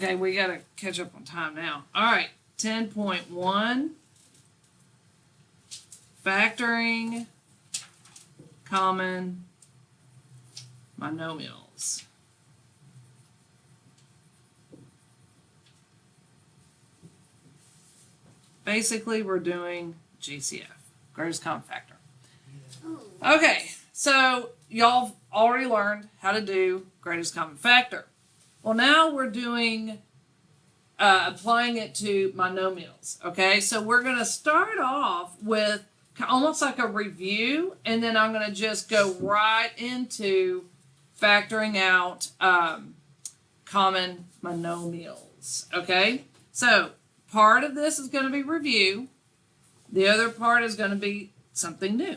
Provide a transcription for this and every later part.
Okay, we got to catch up on time now. All right, 10.1, factoring common monomials. Basically, we're doing GCF, greatest common factor. Okay, so y'all already learned how to do greatest common factor. Well, now we're doing, applying it to monomials. Okay, so we're going to start off with almost like a review, and then I'm going to just go right into factoring out common monomials. Okay, so part of this is going to be review. The other part is going to be something new.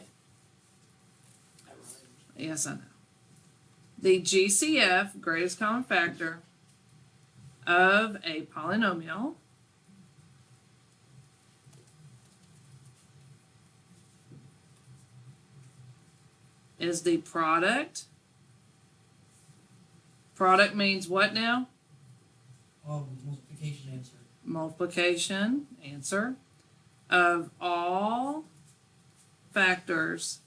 Yes, I know. The GCF, greatest common factor, of a polynomial is the product. Product means what now? Multiplication answer. Multiplication answer of all factors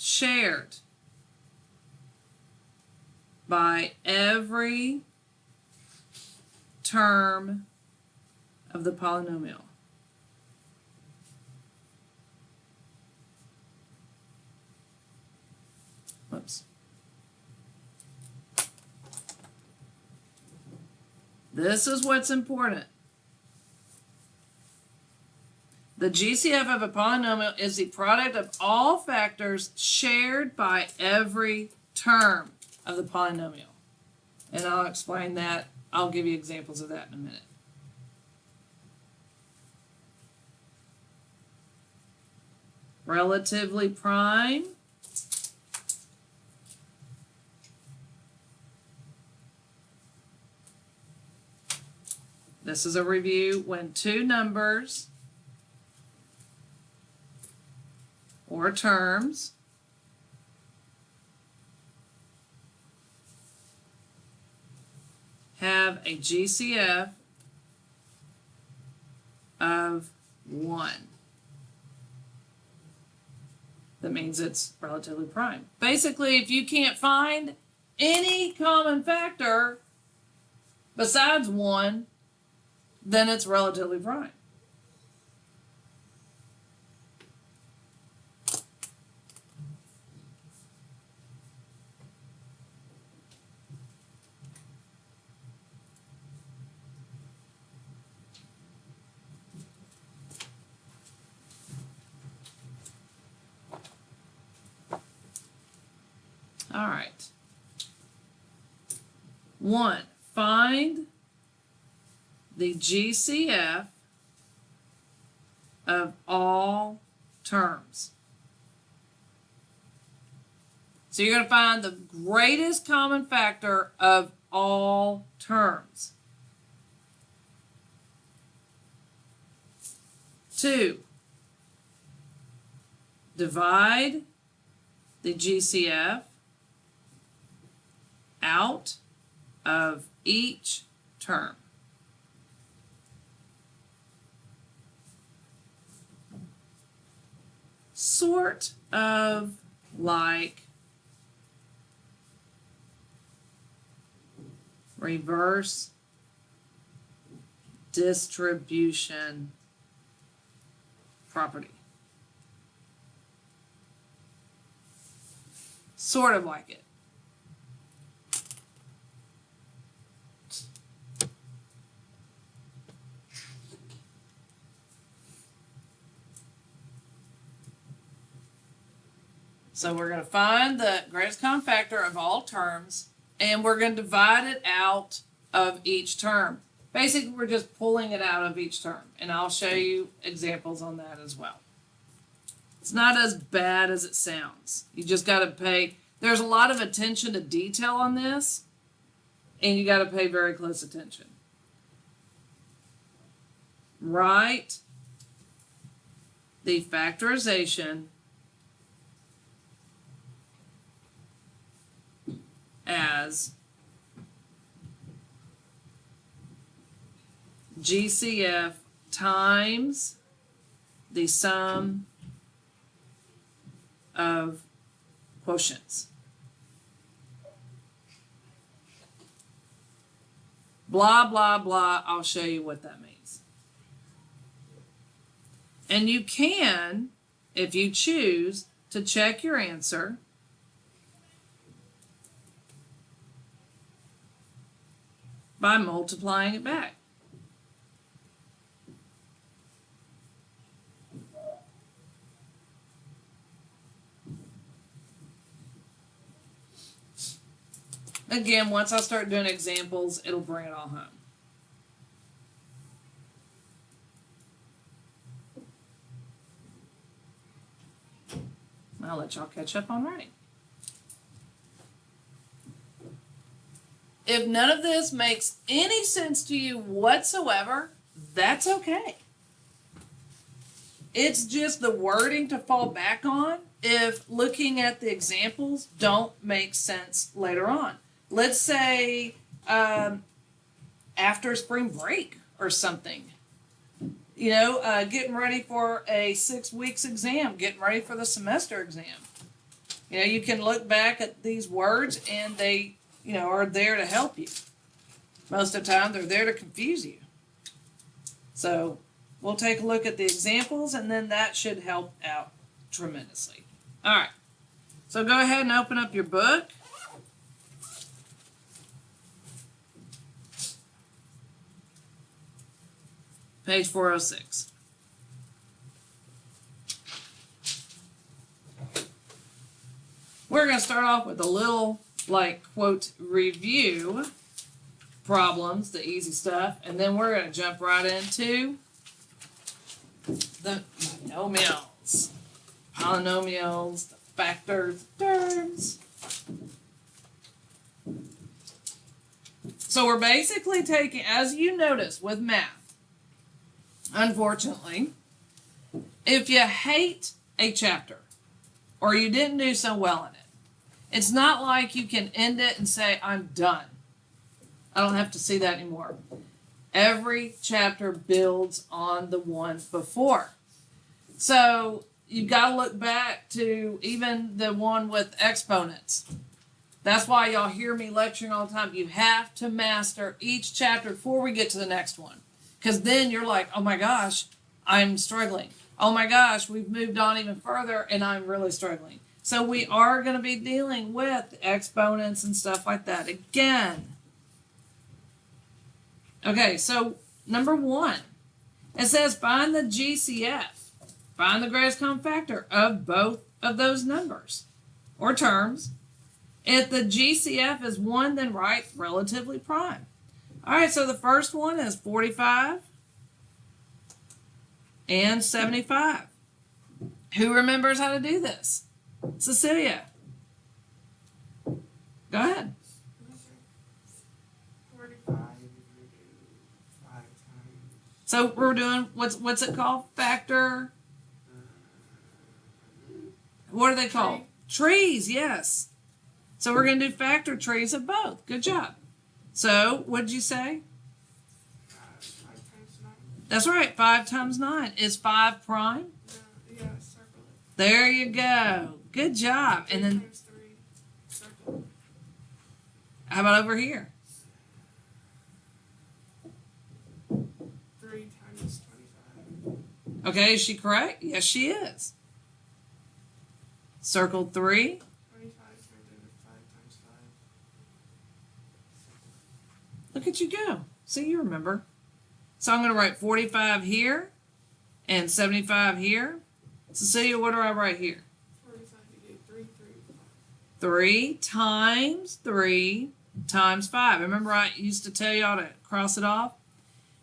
shared by every term of the polynomial. Whoops. This is what's important. The GCF of a polynomial is the product of all factors shared by every term of the polynomial. And I'll explain that. I'll give you examples of that in a minute. Relatively prime. This is a review when two numbers or terms have a GCF of 1. That means it's relatively prime. Basically, if you can't find any common factor besides 1, then it's relatively prime. All right. 1. Find the GCF of all terms. So you're going to find the greatest common factor of all terms. 2. Divide the GCF out of each term. Sort of like reverse distribution property. Sort of like it. So we're going to find the greatest common factor of all terms, and we're going to divide it out of each term. Basically, we're just pulling it out of each term, and I'll show you examples on that as well. It's not as bad as it sounds. You just got to pay, there's a lot of attention to detail on this, and you got to pay very close attention. Write the factorization as GCF times the sum of quotients. Blah, blah, blah. I'll show you what that means. And you can, if you choose, to check your answer by multiplying it back. Again, once I start doing examples, it'll bring it all home. I'll let y'all catch up on writing. If none of this makes any sense to you whatsoever, that's okay. It's just the wording to fall back on if looking at the examples don't make sense later on. Let's say after spring break or something. You know, getting ready for a 6 weeks exam, getting ready for the semester exam. You know, you can look back at these words and they, you know, are there to help you. Most of the time, they're there to confuse you. So we'll take a look at the examples and then that should help out tremendously. All right. So go ahead and open up your book. Page 406. We're going to start off with a little, like, quote, review problems, the easy stuff, and then we're going to jump right into the monomials. Polynomials, the factors, terms. So we're basically taking, as you notice with math, unfortunately, if you hate a chapter or you didn't do so well in it, it's not like you can end it and say, I'm done. I don't have to see that anymore. Every chapter builds on the one before. So you've got to look back to even the one with exponents. That's why y'all hear me lecturing all the time. You have to master each chapter before we get to the next one. Because then you're like, oh my gosh, I'm struggling. Oh my gosh, we've moved on even further and I'm really struggling. So we are going to be dealing with exponents and stuff like that again. Okay, so number 1. It says find the GCF. Find the greatest common factor of both of those numbers or terms. If the GCF is 1, then write relatively prime. All right, so the first one is 45 and 75. Who remembers how to do this? Cecilia. Go ahead. 45, so we're doing, what's it called? Factor? What are they called? Trees, yes. So we're going to do factor trees of both. Good job. So, what did you say? 5 times 9. That's right. 5 times 9. Is 5 prime? Yeah, circle it. There you go. Good job. 3 And then, times 3, circle. how about over here? 3 times 25. Okay, is she correct? Yes, she is. Circle 3. 25 turned into 5 times 5. Look at you go. See, you remember. So I'm going to write 45 here and 75 here. Cecilia, what do I write here? 45, you get 3, 3, 5. 3 times 3 times 5. Remember I used to tell y'all to cross it off?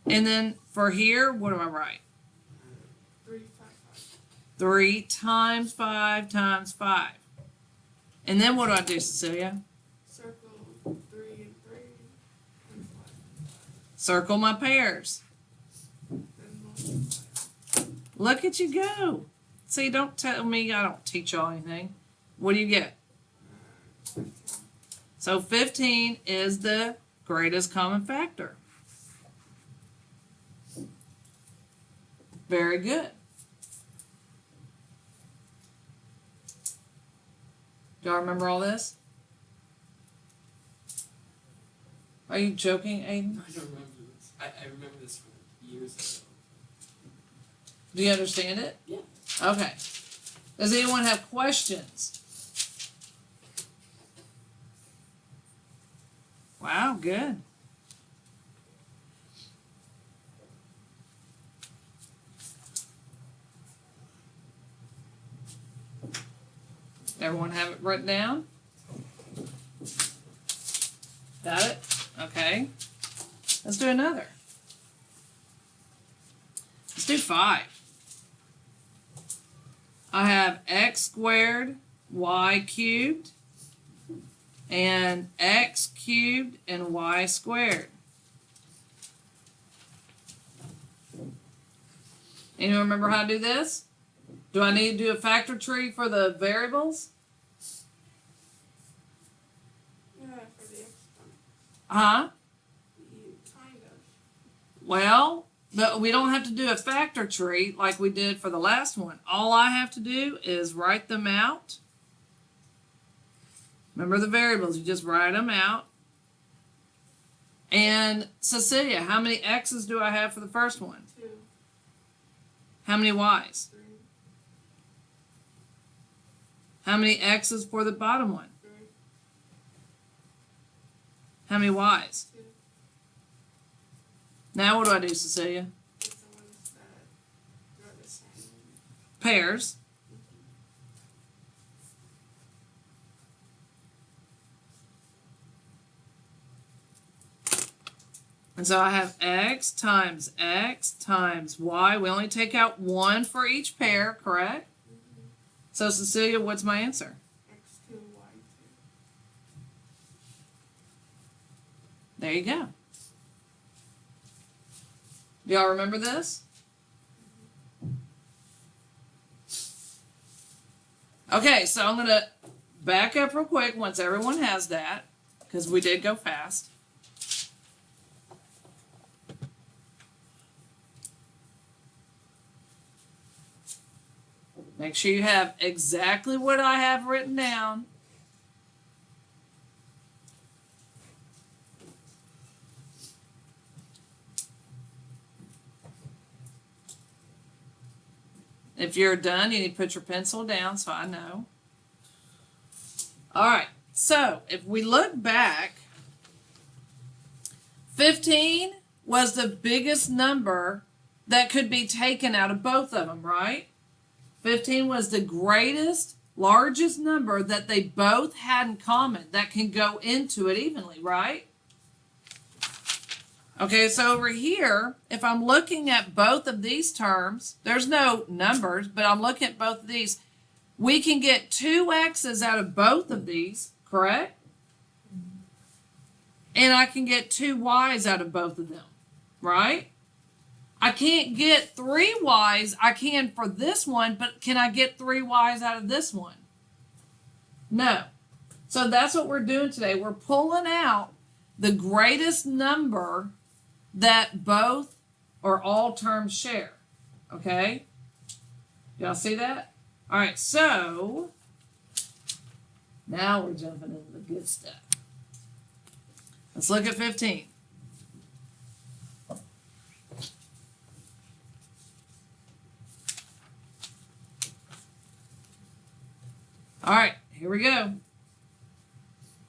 And then for here, what do I write? 3, 5, 5. 3 times 5 times 5. And then what do I do, Cecilia? Circle 3 and 3 and 5. Circle my pairs. Then multiply. Look at you go. See, don't tell me I don't teach y'all anything. What do you get? 15. So 15 is the greatest common factor. Very good. Do y'all remember all this? Are you joking, Aiden? I don't remember this. I remember this from years ago. Do you understand it? Yeah. Okay. Does anyone have questions? Wow, good. Everyone have it written down? Got it? Okay. Let's do another. Let's do 5. I have x squared, y cubed, and x cubed and y squared. Anyone remember how to do this? Do I need to do a factor tree for the variables? Yeah, for the exponent. Huh? You kind of. Well, but we don't have to do a factor tree like we did for the last one. All I have to do is write them out. Remember the variables, you just write them out. And Cecilia, how many x's do I have for the first one? 2, How many y's? 3, How many x's for the bottom one? 3, How many y's? 2. Now what do I do, Cecilia? It's the ones that are the same. Pairs. And so I have x times y. We only take out 1 for each pair, correct? So Cecilia, what's my answer? X2, Y2. There you go. Do y'all remember this? Okay, so I'm going to back up real quick once everyone has that, because we did go fast. Make sure you have exactly what I have written down. If you're done, you need to put your pencil down so I know. All right, so if we look back, 15 was the biggest number that could be taken out of both of them, right? 15 was the greatest, largest number that they both had in common that can go into it evenly, right? Okay, so over here, if I'm looking at both of these terms, there's no numbers, but I'm looking at both of these. We can get 2 x's out of both of these, correct? And I can get 2 y's out of both of them, right? I can't get 3 y's. I can for this one, but can I get 3 y's out of this one? No. So that's what we're doing today. We're pulling out the greatest number that both or all terms share. Okay? Y'all see that? All right, so now we're jumping into the good stuff. Let's look at 15. All right, here we go.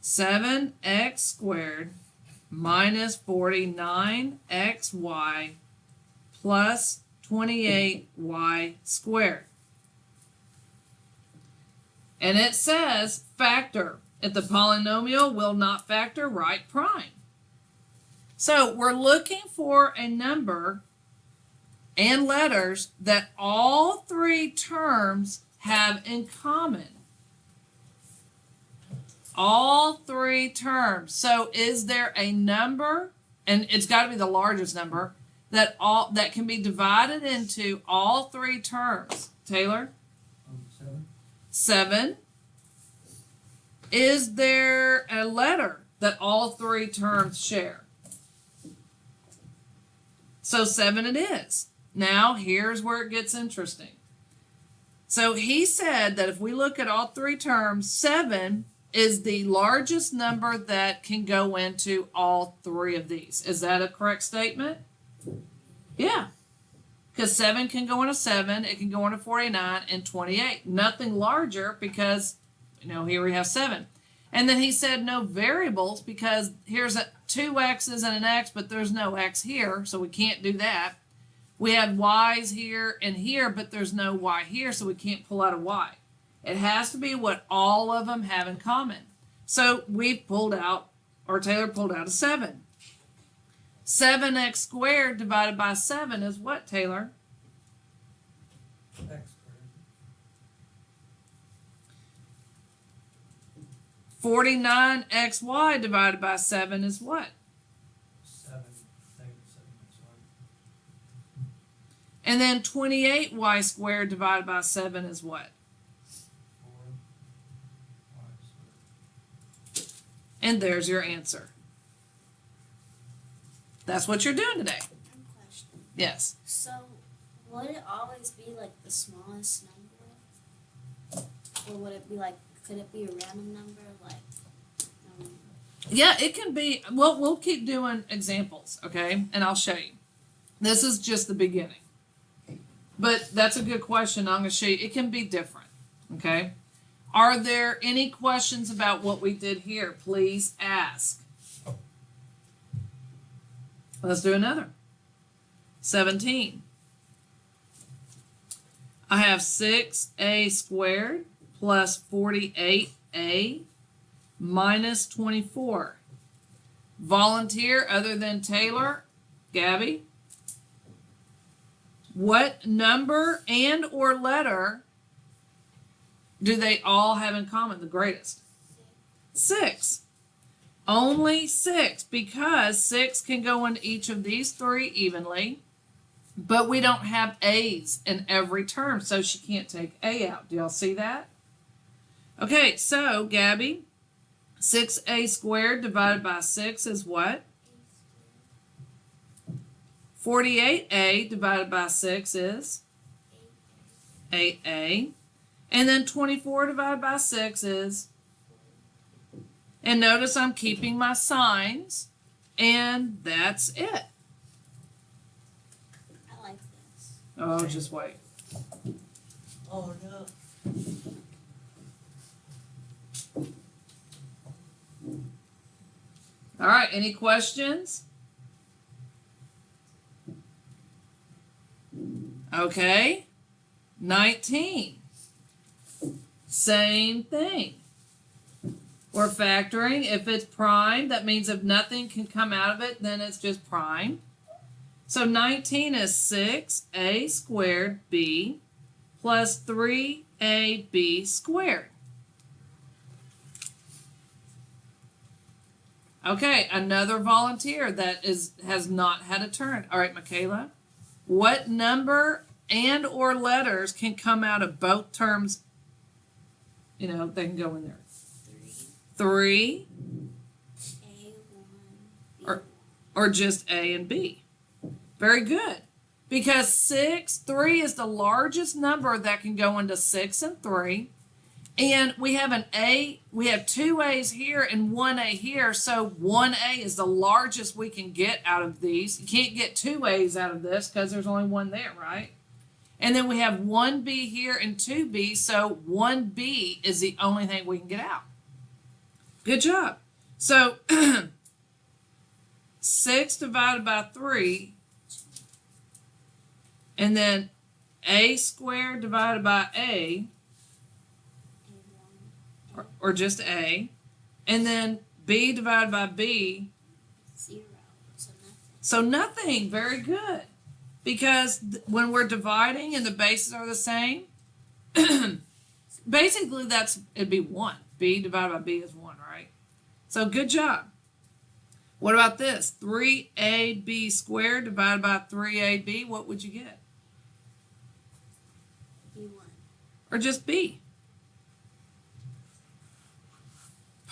7x squared minus 49xy plus 28y squared. And it says factor. If the polynomial will not factor, write prime. So we're looking for a number and letters that all 3 terms have in common. All 3 terms. So is there a number, and it's got to be the largest number, that can be divided into all 3 terms? Taylor? 7. 7. Is there a letter that all three terms share? So 7 it is. Now here's where it gets interesting. So he said that if we look at all three terms, 7 is the largest number that can go into all three of these. Is that a correct statement? Yeah. Because 7 can go into 7, it can go into 49 and 28. Nothing larger because, here we have 7. And then he said no variables because here's two x's and an x, but there's no x here, so we can't do that. We have y's here and here, but there's no y here, so we can't pull out a y. It has to be what all of them have in common. So we pulled out, or Taylor pulled out a 7. 7x squared divided by 7 is what, Taylor? X squared. 49xy divided by 7 is what? 7, -7xy. And then 28y squared divided by 7 is what? 4y squared. And there's your answer. That's what you're doing today. One question. Yes. So, would it always be like the smallest number? Or would it be like, could it be a random number? Like, Yeah, it can be. Well, we'll keep doing examples, okay? And I'll show you. This is just the beginning. But that's a good question. I'm going to show you. It can be different, okay? Are there any questions about what we did here? Please ask. Let's do another. 17. I have 6a squared plus 48a minus 24. Volunteer other than Taylor, Gabby. What number and or letter do they all have in common, the greatest? 6. Only 6, because 6 can go into each of these three evenly, but we don't have a's in every term, so she can't take a out. Do y'all see that? Okay, so Gabby, 6a squared divided by 6 is what? 48a divided by 6 is 8a. And then 24 divided by 6 is, and notice I'm keeping my signs, and that's it. I like this. Oh, just wait. Oh no. All right, any questions? Okay, 19. Same thing. We're factoring. If it's prime, that means if nothing can come out of it, then it's just prime. So 19 is 6a squared b plus 3ab squared. Okay, another volunteer that has not had a turn. All right, Michaela. What number and or letters can come out of both terms? They can go in there. 3. A1, Or just A and B. Very good. Because 3 is the largest number that can go into 6 and 3. And we have an A, we have 2 A's here and 1 A here, so 1 A is the largest we can get out of these. You can't get 2 A's out of this because there's only 1 there, right? And then we have 1 B here and 2 B, so 1 B is the only thing we can get out. Good job. So 6 divided by 3, and then A squared divided by A, or just A, and then B divided by B, 0, so nothing. so nothing. Very good. Because when we're dividing and the bases are the same, basically it'd be 1. B divided by B is 1, right? So good job. What about this? 3AB squared divided by 3AB, what would you get? B1. Or just B?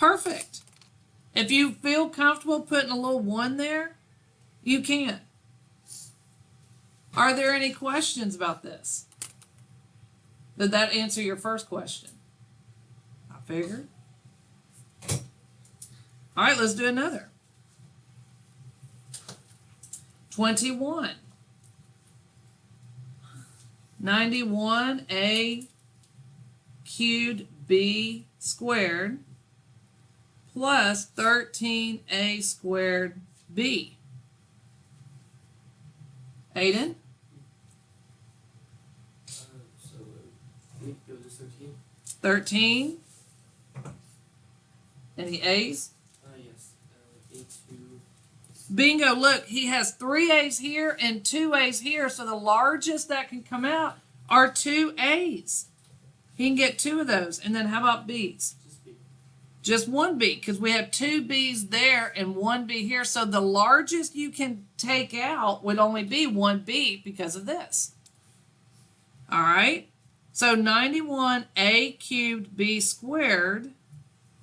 Perfect. If you feel comfortable putting a little 1 there, you can. Are there any questions about this? Did that answer your first question? I figured. All right, let's do another. 21. 91a cubed b squared plus 13a squared b. Aiden? So 8 goes to 13. 13. Any A's? Yes. 8 to. Bingo, look, he has 3 A's here and 2 A's here, so the largest that can come out are 2 A's. He can get 2 of those. And then how about B's? Just B. Just 1 B, because we have 2 B's there and 1 B here, so the largest you can take out would only be 1 B because of this. All right, so 91a cubed b squared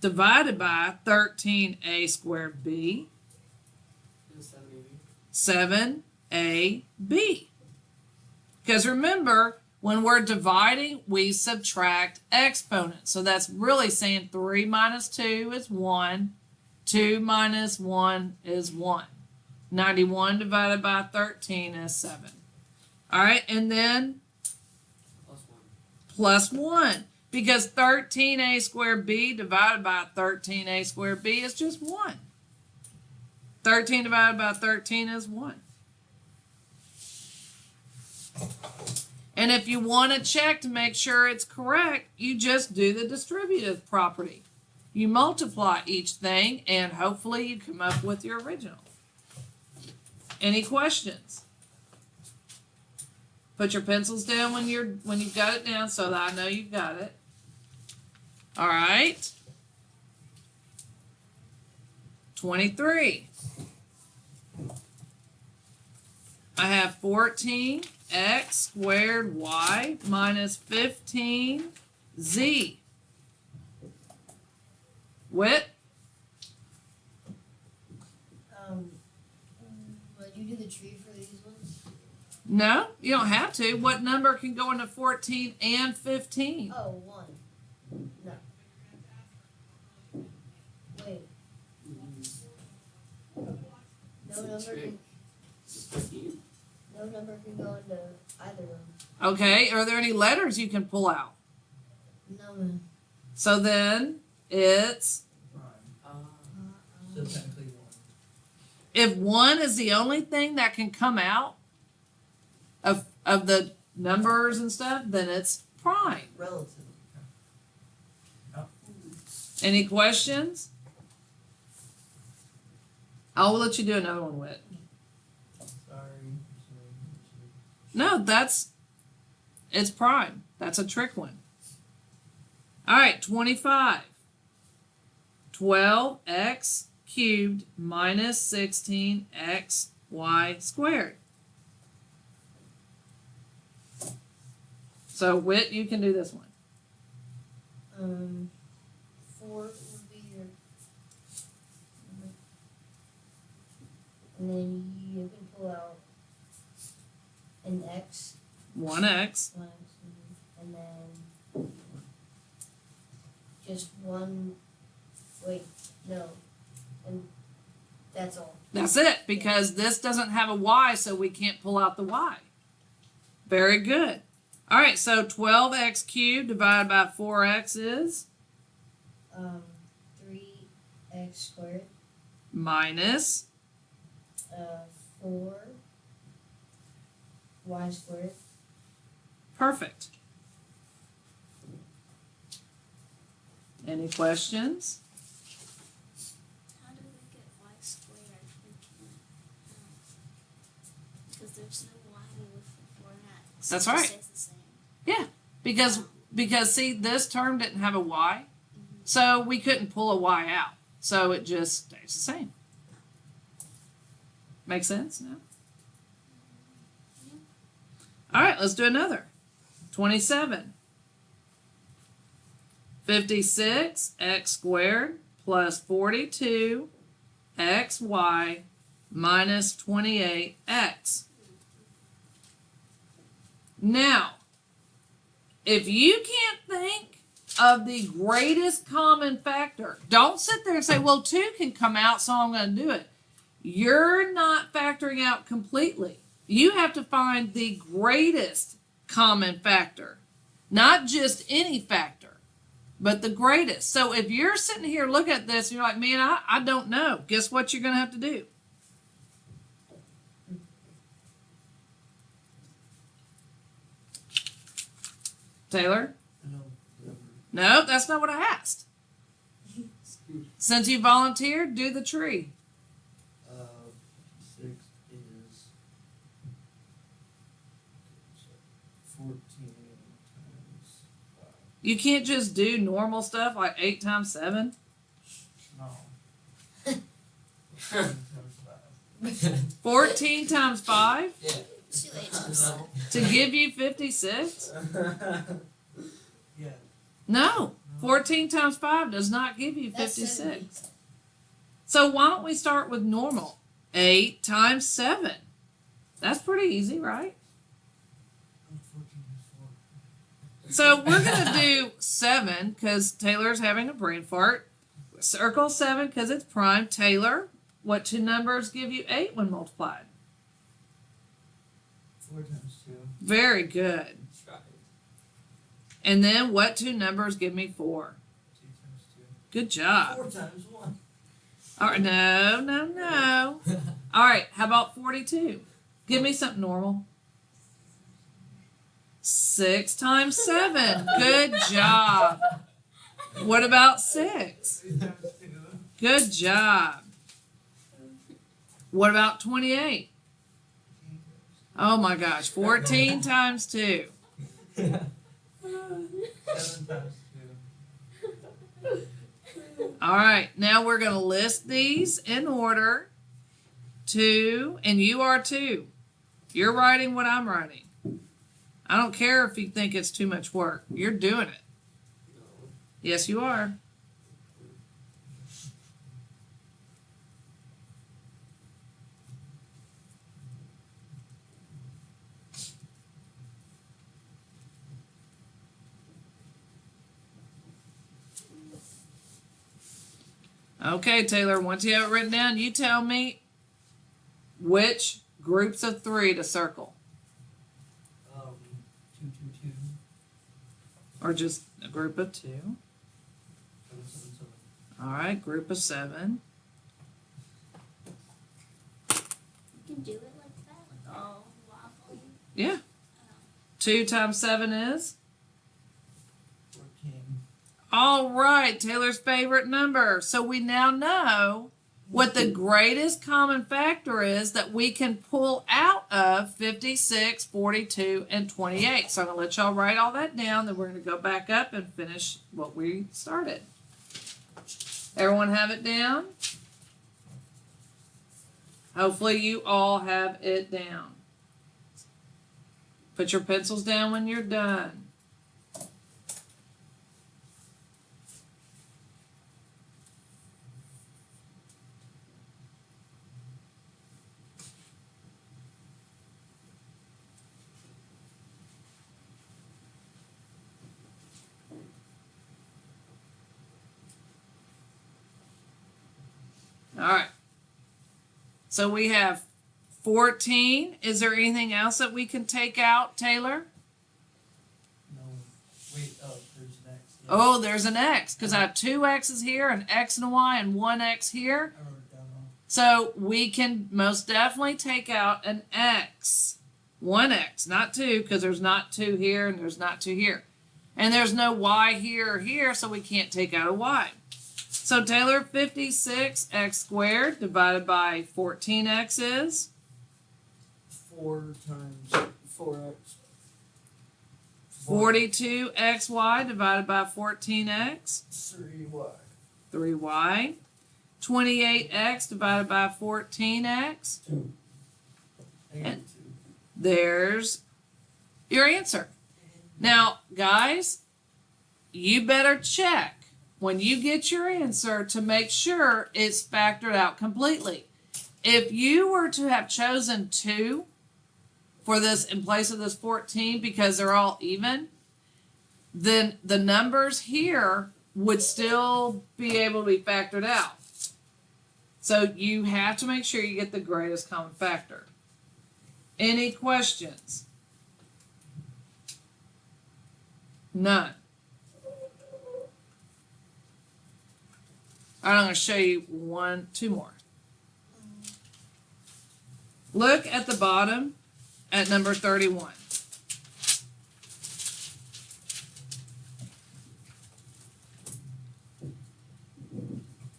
divided by 13a squared b. 7 7ab. Because remember, when we're dividing, we subtract exponents. So that's really saying 3 minus 2 is 1. 2 minus 1 is 1. 91 divided by 13 is 7. All right, and then plus 1. plus 1. Because 13a squared b divided by 13a squared b is just 1. 13 divided by 13 is 1. And if you want to check to make sure it's correct, you just do the distributive property. You multiply each thing, and hopefully you come up with your original. Any questions? Put your pencils down when you've got it down so that I know you've got it. All right. 23. I have 14x squared y minus 15z. Whit? Would you do the tree for these ones? No, you don't have to. What number can go into 14 and 15? Oh, 1. No. Wait. No number can, 15. no number can go into either of them. Okay, are there any letters you can pull out? No, man. So then it's, Prime. So technically 1. if 1 is the only thing that can come out of the numbers and stuff, then it's prime. Relative. Any questions? I'll let you do another one, Whit. Sorry. No, it's prime. That's a trick one. All right, 25. 12x cubed minus 16xy squared. So, Whit, you can do this one. 4 would be your. And then you can pull out an X. 1x. And then just 1. Wait, no. And that's all. That's it, because this doesn't have a y, so we can't pull out the y. Very good. All right, so 12x cubed divided by 4x is? 3x squared. Minus 4 y squared. perfect. Any questions? How do we get y squared? We can't. Because there's no y with the 4x. That's It just right. stays the same. Because see, this term didn't have a y, so we couldn't pull a y out. So it just stays the same. Make sense now? All right, let's do another. 27. 56x squared plus 42xy minus 28x. Now, if you can't think of the greatest common factor, don't sit there and say, well, 2 can come out, so I'm going to do it. You're not factoring out completely. You have to find the greatest common factor, not just any factor, but the greatest. So if you're sitting here looking at this and you're like, man, I don't know, guess what you're going to have to do? Taylor? No, that's not what I asked. Since you volunteered, do the tree. 6 is 14 times 5. You can't just do normal stuff like 8 times 7. No. 14 times 5. 14 times 5 Yeah. 2 H's. to give you 56? Yeah. No, 14 times 5 does not give you That's 56. So why don't we start with normal? 8 times 7. That's pretty easy, right? 14 is 4. So we're going to do 7 because Taylor's having a brain fart. Circle 7 because it's prime. Taylor, what 2 numbers give you 8 when multiplied? 4 times 2. Very good. And then what 2 numbers give me 4? 2 times 2. Good job. 4 times 1. All right, no. All right, how about 42? Give me something normal. 6 times 7. Good job. What about 6? 3 times 2. Good job. What about 28? Oh my gosh, 14 times 2. 7 times 2. All right, now we're going to list these in order. 2, and you are 2. You're writing what I'm writing. I don't care if you think it's too much work. You're doing it. Yes, you are. Okay, Taylor, once you have it written down, you tell me which groups of 3 to circle. 2, 2, 2. Or just a group of 2. 7, 7, 7. All right, group of 7. You can do it like that, like all wobbly. Yeah. 2 times 7 is? 14. All right, Taylor's favorite number. So we now know what the greatest common factor is that we can pull out of 56, 42, and 28. So I'm going to let y'all write all that down. Then we're going to go back up and finish what we started. Everyone have it down? Hopefully you all have it down. Put your pencils down when you're done. All right. So we have 14. Is there anything else that we can take out, Taylor? No. Wait, there's an X. Yeah. Oh, there's an X because I have 2 X's here, an X and a Y, and 1 X here. I wrote it down wrong. So we can most definitely take out an X. 1 X, not 2, because there's not 2 here and there's not 2 here. And there's no Y here or here, so we can't take out a Y. So Taylor, 56x squared divided by 14x is? 4 times 4x. 42xy divided by 14x? 3y. 3y. 28x divided by 14x? 2. And 2. There's your answer. Now, guys, you better check when you get your answer to make sure it's factored out completely. If you were to have chosen 2 for this in place of this 14 because they're all even, then the numbers here would still be able to be factored out. So you have to make sure you get the greatest common factor. Any questions? None. All right, I'm going to show you 2 more. Look at the bottom at number 31.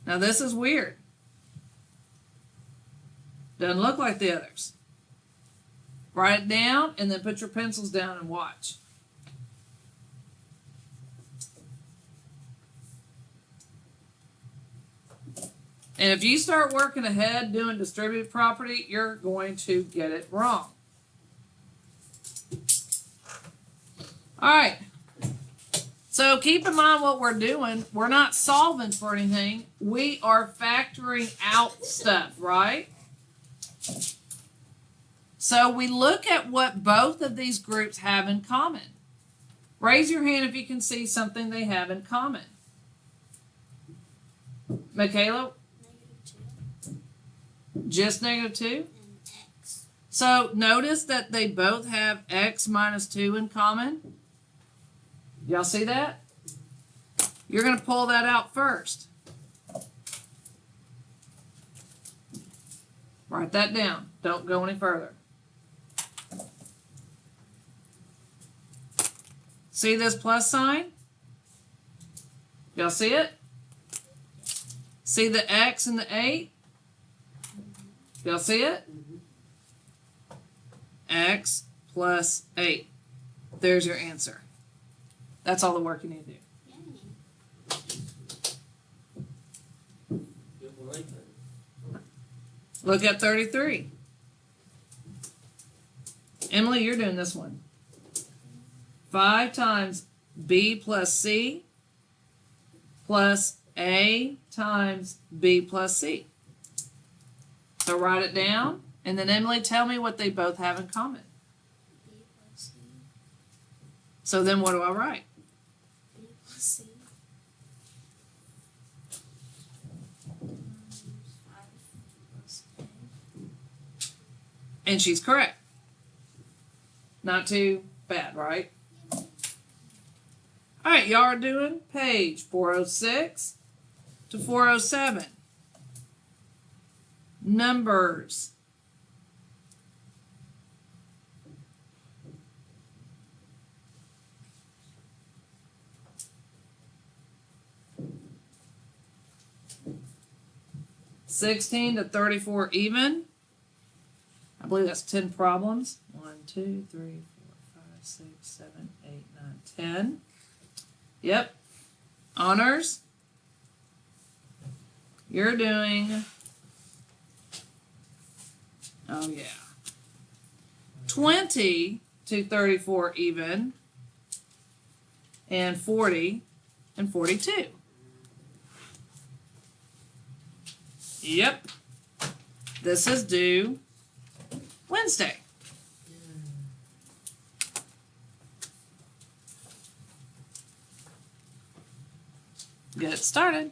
Now this is weird. Doesn't look like the others. Write it down and then put your pencils down and watch. And if you start working ahead doing distributed property, you're going to get it wrong. All right. So keep in mind what we're doing. We're not solving for anything. We are factoring out stuff, right? So we look at what both of these groups have in common. Raise your hand if you can see something they have in common. Michaela? Just -2? And X. So notice that they both have x minus 2 in common. Y'all see that? You're going to pull that out first. Write that down. Don't go any further. See this plus sign? Y'all see it? See the x and the 8? Y'all see it? X plus 8. There's your answer. That's all the work you need to do. Yay. Look at 33. Emily, you're doing this one. 5 times B plus C plus A times B plus C. So write it down, and then Emily, tell me what they both have in common. B plus C. So then what do I write? B plus C. 5 plus A. And she's correct. Not too bad, right? All right, y'all are doing page 406 to 407. Numbers. (16 to 34 even). I believe that's 10 problems. 1, 2, 3, 4, 5, 6, 7, 8, 9, 10. Yep. Honors. You're doing, oh yeah, 20 to 34 even, and 40 and 42. Yep. This is due Wednesday. Get it started.